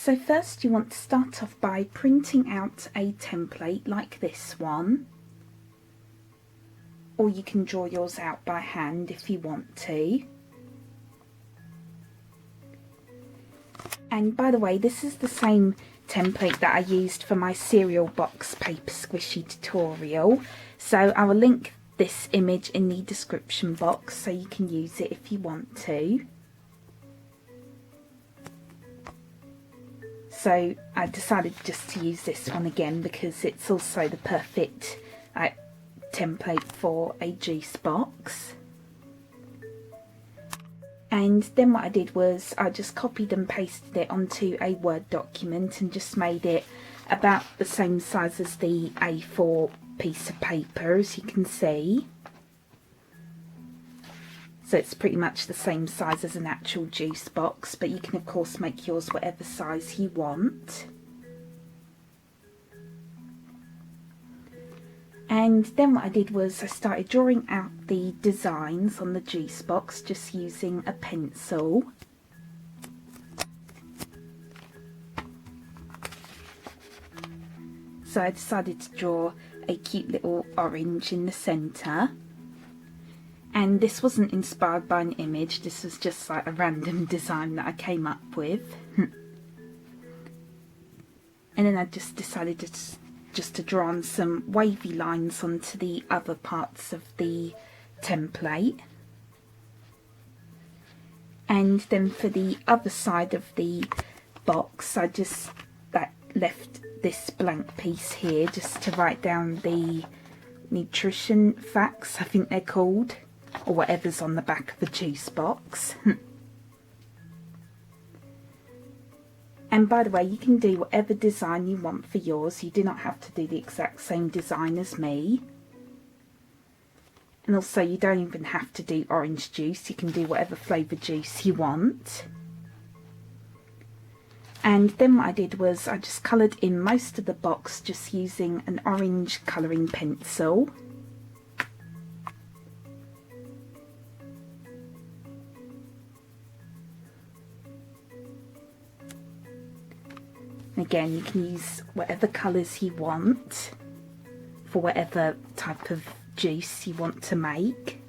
So first you want to start off by printing out a template like this one, or you can draw yours out by hand if you want to. And by the way, this is the same template that I used for my cereal box paper squishy tutorial, so I will link this image in the description box so you can use it if you want to. So I decided just to use this one again because it's also the perfect template for a juice box. And then what I did was I just copied and pasted it onto a Word document and just made it about the same size as the A4 piece of paper, as you can see. So it's pretty much the same size as an actual juice box, but you can of course make yours whatever size you want. And then what I did was I started drawing out the designs on the juice box just using a pencil. So I decided to draw a cute little orange in the centre. And this wasn't inspired by an image, this was just like a random design that I came up with. And then I just decided to draw on some wavy lines onto the other parts of the template. And then for the other side of the box, I just left this blank piece here just to write down the nutrition facts, I think they're called, or whatever's on the back of the juice box. And by the way, you can do whatever design you want for yours. You do not have to do the exact same design as me. And also you don't even have to do orange juice. You can do whatever flavour juice you want. And then what I did was I just coloured in most of the box just using an orange colouring pencil. Again, you can use whatever colours you want for whatever type of juice you want to make.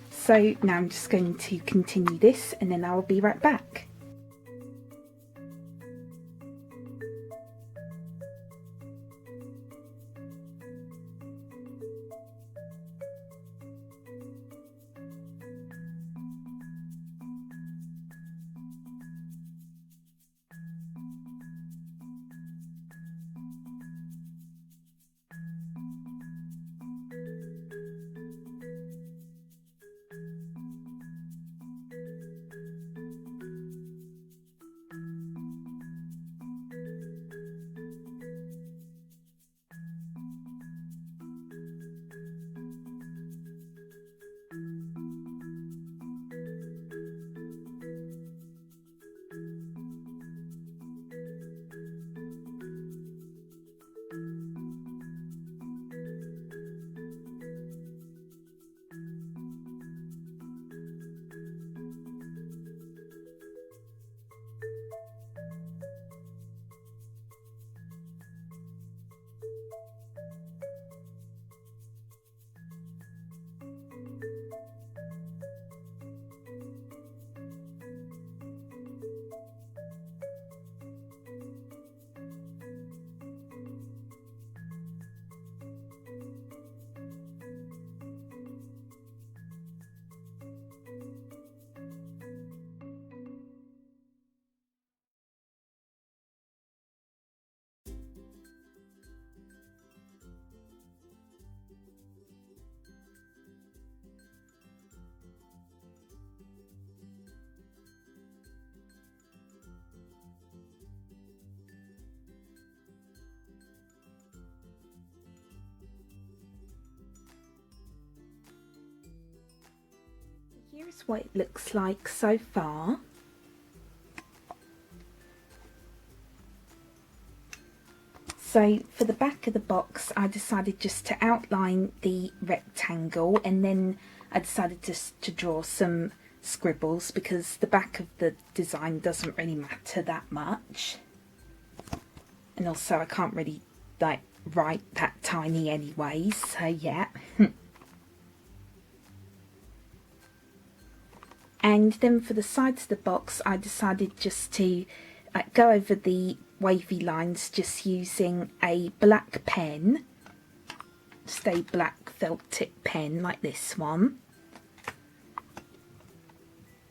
So now I'm just going to continue this and then I will be right back. Here's what it looks like so far. So for the back of the box, I decided just to outline the rectangle, and then I decided just to draw some scribbles because the back of the design doesn't really matter that much, and also I can't really like write that tiny anyway, so yeah. And then for the sides of the box I decided just to go over the wavy lines just using a black pen, just a black felt tip pen like this one.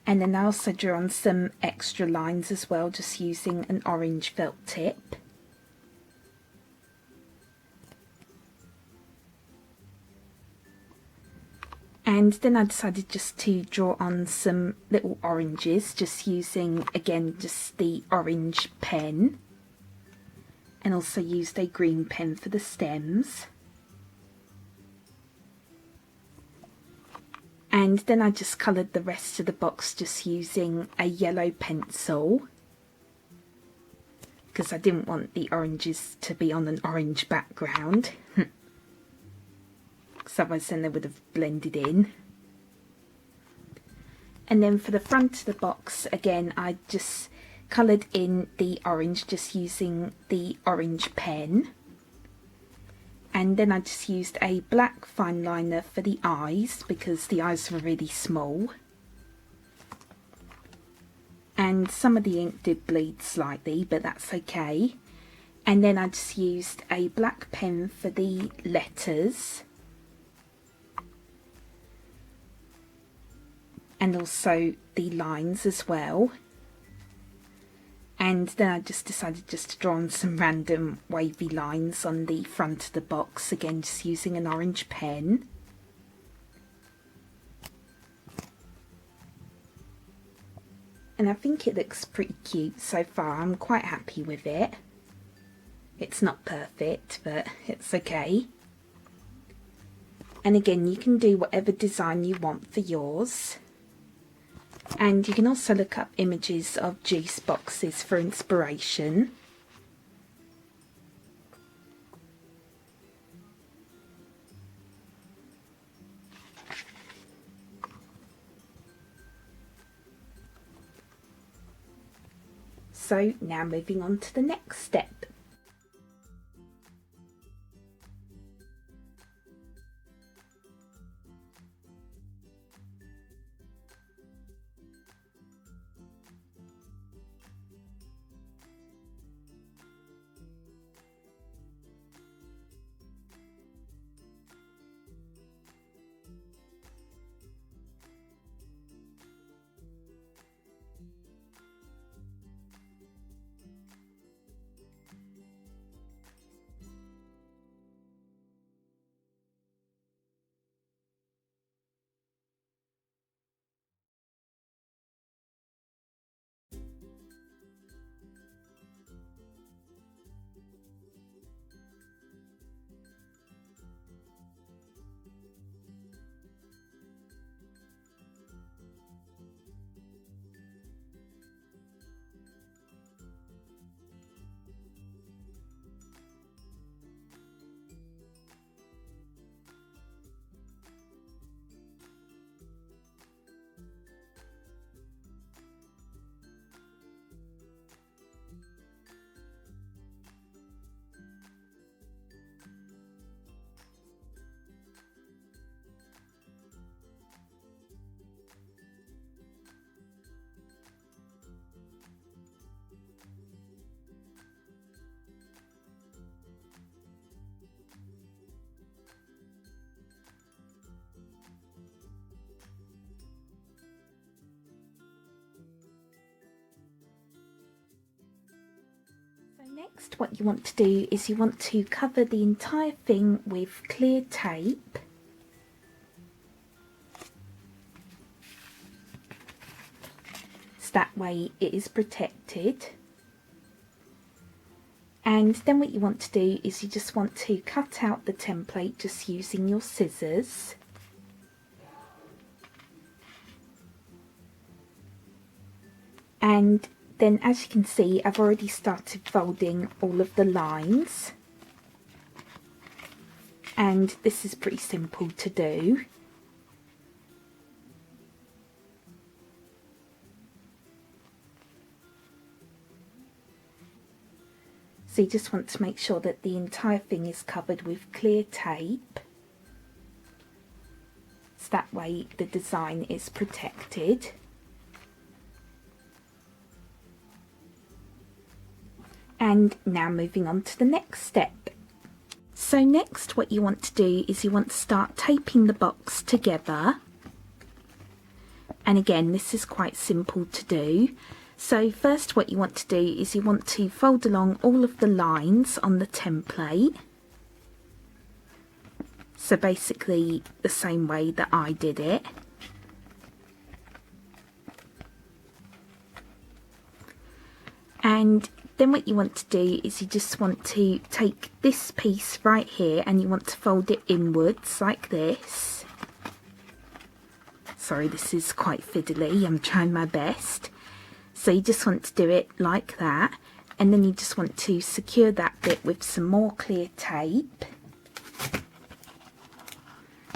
And then I also drew on some extra lines as well, just using an orange felt tip. And then I decided just to draw on some little oranges, just using, again, just the orange pen. And also used a green pen for the stems. And then I just coloured the rest of the box just using a yellow pencil, because I didn't want the oranges to be on an orange background, because otherwise then they would have blended in. And then for the front of the box, again, I just coloured in the orange just using the orange pen. And then I just used a black fine liner for the eyes because the eyes were really small. And some of the ink did bleed slightly, but that's okay. And then I just used a black pen for the letters. And also the lines as well. And then I just decided just to draw on some random wavy lines on the front of the box, again just using an orange pen. And I think it looks pretty cute so far. I'm quite happy with it. It's not perfect, but it's okay. And again, you can do whatever design you want for yours. And you can also look up images of juice boxes for inspiration. So now moving on to the next step. Next, what you want to do is you want to cover the entire thing with clear tape. So that way it is protected. And then what you want to do is you just want to cut out the template just using your scissors. And then, as you can see, I've already started folding all of the lines, and this is pretty simple to do. So you just want to make sure that the entire thing is covered with clear tape. So that way the design is protected. And now moving on to the next step. So next what you want to do is you want to start taping the box together. And again, this is quite simple to do. So first what you want to do is you want to fold along all of the lines on the template. So basically the same way that I did it. And then what you want to do is you just want to take this piece right here and you want to fold it inwards like this. Sorry, this is quite fiddly, I'm trying my best. So you just want to do it like that, and then you just want to secure that bit with some more clear tape.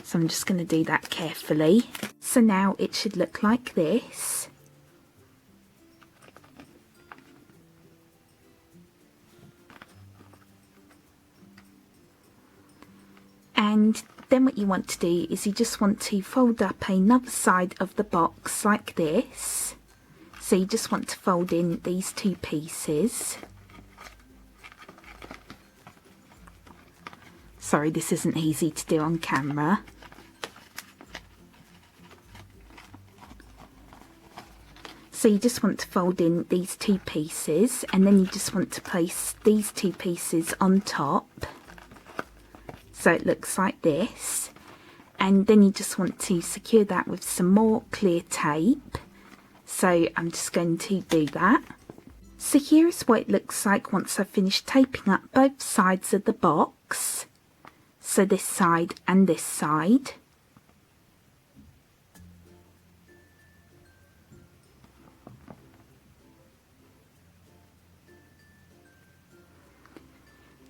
So I'm just going to do that carefully. So now it should look like this. And then what you want to do is you just want to fold up another side of the box like this. So you just want to fold in these two pieces. Sorry, this isn't easy to do on camera. So you just want to fold in these two pieces, and then you just want to place these two pieces on top. So it looks like this. And then you just want to secure that with some more clear tape. So I'm just going to do that. So here is what it looks like once I've finished taping up both sides of the box. So this side and this side.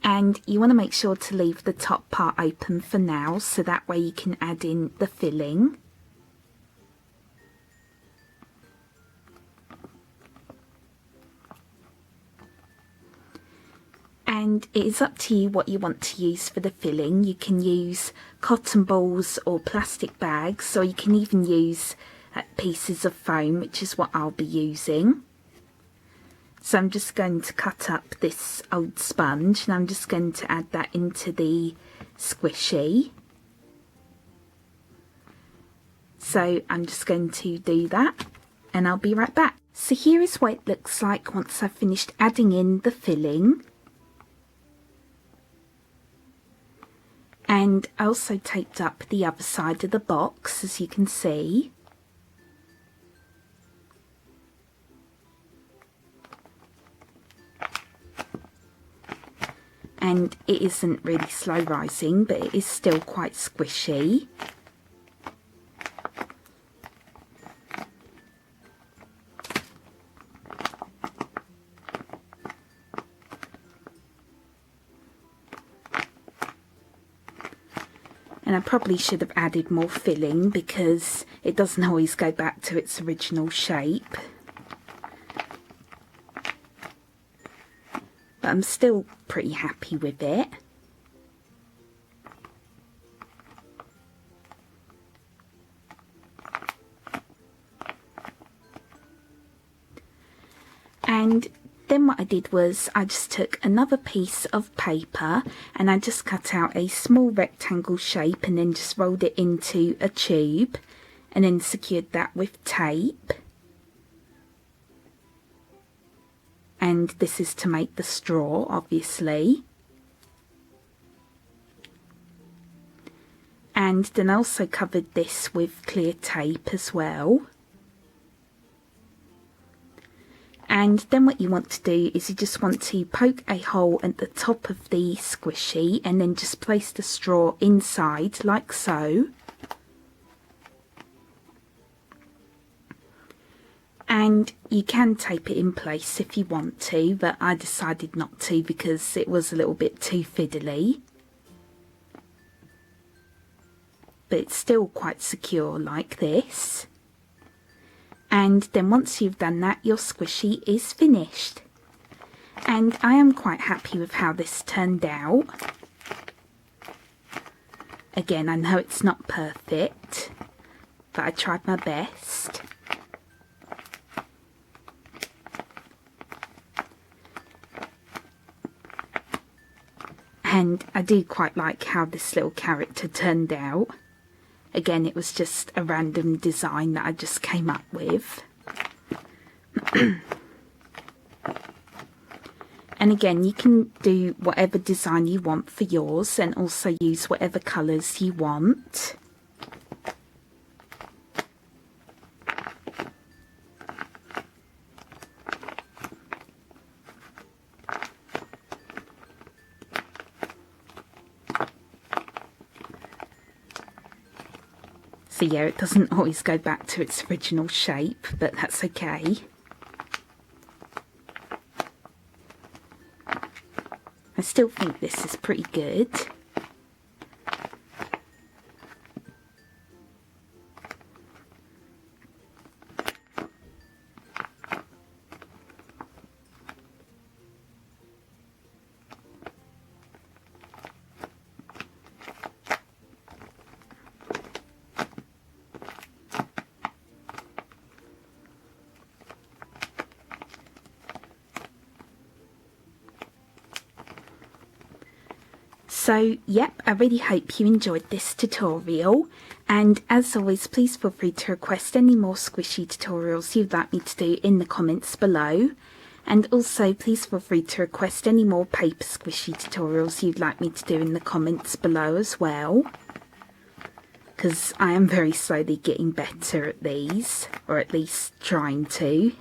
And you want to make sure to leave the top part open for now, so that way you can add in the filling. And it is up to you what you want to use for the filling. You can use cotton balls or plastic bags, or you can even use pieces of foam, which is what I'll be using. So I'm just going to cut up this old sponge and I'm just going to add that into the squishy. So I'm just going to do that and I'll be right back. So here is what it looks like once I've finished adding in the filling. And I also taped up the other side of the box, as you can see. And it isn't really slow rising, but it is still quite squishy. And I probably should have added more filling because it doesn't always go back to its original shape. But I'm still pretty happy with it. And then what I did was I just took another piece of paper and I just cut out a small rectangle shape and then just rolled it into a tube and then secured that with tape. And this is to make the straw, obviously. And then I also covered this with clear tape as well. And then what you want to do is you just want to poke a hole at the top of the squishy and then just place the straw inside like so. And you can tape it in place if you want to, but I decided not to because it was a little bit too fiddly. But it's still quite secure like this. And then once you've done that, your squishy is finished. And I am quite happy with how this turned out. Again, I know it's not perfect, but I tried my best. And I do quite like how this little character turned out. Again, it was just a random design that I just came up with. And again, you can do whatever design you want for yours and also use whatever colours you want. So yeah, it doesn't always go back to its original shape, but that's okay. I still think this is pretty good. So, yep, I really hope you enjoyed this tutorial, and as always, please feel free to request any more squishy tutorials you'd like me to do in the comments below, and also please feel free to request any more paper squishy tutorials you'd like me to do in the comments below as well, because I am very slowly getting better at these, or at least trying to.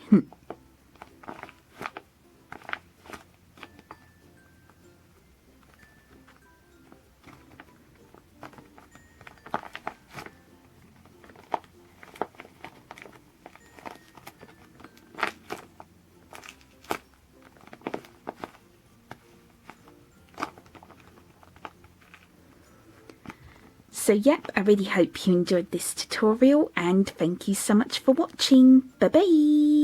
So yep, I really hope you enjoyed this tutorial and thank you so much for watching. Bye bye!